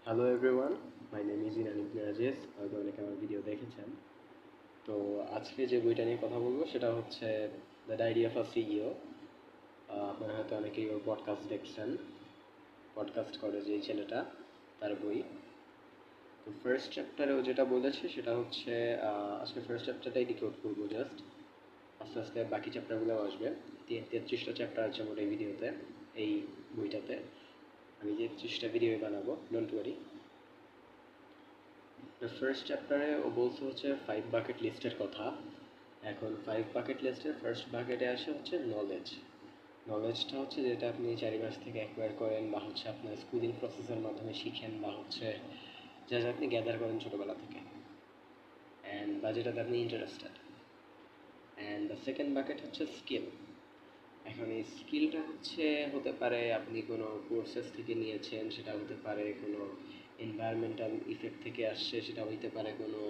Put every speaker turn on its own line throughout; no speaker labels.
Hello everyone, my name is Inan Ibne Aziz. হয়তো অনেকে আমার ভিডিও দেখেছেন। তো আজকে যে বইটা নিয়ে কথা বলবো সেটা হচ্ছে the diary of a CEO. আপনারা হয়তো অনেকেই ওর পডকাস্ট দেখছেন। পডকাস্ট করে যে ছেলেটা, তার বই। তো ফার্স্ট চ্যাপ্টারেও যেটা বলেছে সেটা হচ্ছে আজকে ফার্স্ট চ্যাপ্টারটাই ডিকোড করবো জাস্ট। আস্তে আস্তে বাকি চ্যাপ্টারগুলো আসবে। 33টা চ্যাপ্টার আছে মোট এই ভিডিওতে, এই বইটাতে। আমি 33টা ভিডিও বানাবো, ডোন্ট ওয়ারি। ফার্স্ট চ্যাপ্টারে ও বলছে হচ্ছে 5 বাকেট লিস্টের কথা। এখন 5 বাকেট লিস্টের ফার্স্ট বাকেটে আসে হচ্ছে নলেজ। নলেজটা হচ্ছে যেটা আপনি চারিপাশ থেকে অ্যাকোয়ার করেন, বা হচ্ছে আপনার স্কুলিং প্রসেসের মাধ্যমে শিখেন, বা হচ্ছে যা যা আপনি গ্যাদার করেন ছোটোবেলা থেকে, বা যেটাতে আপনি interested. And the second bucket হচ্ছে স্কিল। এখন এই স্কিলটা হচ্ছে হতে পারে আপনি কোনো কোর্সেস থেকে নিয়েছেন, সেটা হতে পারে কোনো এনভায়রনমেন্টাল ইফেক্ট থেকে আসছে, সেটা হইতে পারে কোনো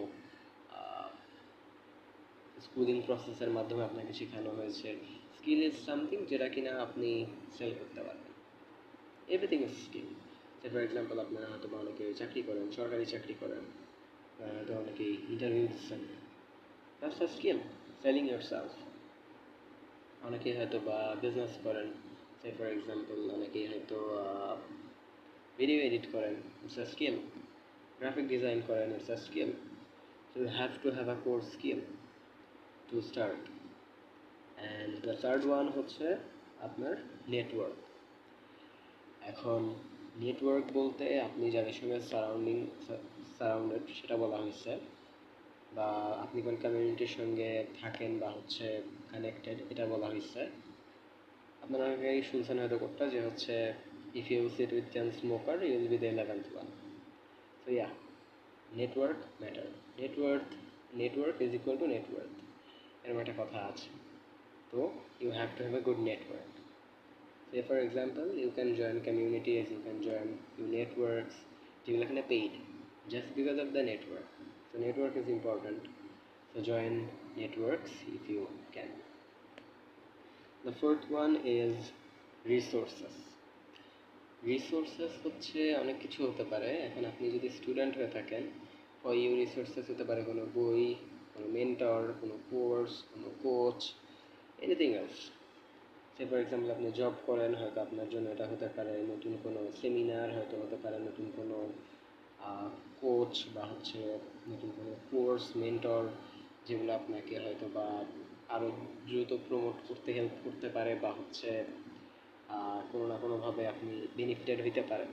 স্কুলিং প্রসেসের মাধ্যমে আপনাকে শেখানো হয়েছে। স্কিল ইজ সামথিং যেটা কিনা আপনি সেল করতে পারবেন। Everything is skill. Say for example আপনারা হয়তো বা অনেকে চাকরি করেন, সরকারি চাকরি করেন, হয়তো অনেকেই ইন্টারভিউ দিচ্ছেন, that's a skill, selling your self. অনেকেই হয়তো বা বিজনেস করেন, সে ফর এক্সাম্পল অনেকেই হয়তো ভিডিও এডিট করেন, it's a skill. Graphic design করেন, it's a skill. So you have to have a core skill to start. And the third one হচ্ছে আপনার নেটওয়ার্ক। এখন নেটওয়ার্ক বলতে আপনি যাদের সঙ্গে সারাউন্ডেড সেটা বলা হয়েছে, বা আপনি কোন কমিউনিটির সঙ্গে থাকেন বা হচ্ছে কানেক্টেড এটা বলা হয়েছে। আপনারা অনেকেই শুনছেন হয়তো কোটটা, যে হচ্ছে if you sit with 10 smoker you will be the 11th one. So yeah, network matter. Network is equal to network, এরকম একটা কথা আছে। তো you have to have a good network. Say for example, you can join communities, you can join your networks, যেগুলো এখানে paid, just because of the network. So network is important. So join networks if you can. The fourth one is resources. Resources হচ্ছে অনেক কিছু হতে পারে। এখন আপনি যদি স্টুডেন্ট হয়ে থাকেন, ফর ইউ রিসোর্সেস হতে পারে কোনো বই, কোনো মেন্টর, কোনো কোর্স, কোনো coach, anything else. Say for example আপনি জব করেন, হয়তো আপনার জন্য এটা হতে পারে নতুন কোনো সেমিনার, হয়তো হতে পারে নতুন কোনো কোচ, বা হচ্ছে নতুন কোনো কোর্স, মেন্টর, যেগুলো আপনাকে হয়তো বা আরও দ্রুত প্রমোট করতে হেল্প করতে পারে, বা হচ্ছে কোনো না কোনোভাবে আপনি বেনিফিটেড হইতে পারেন।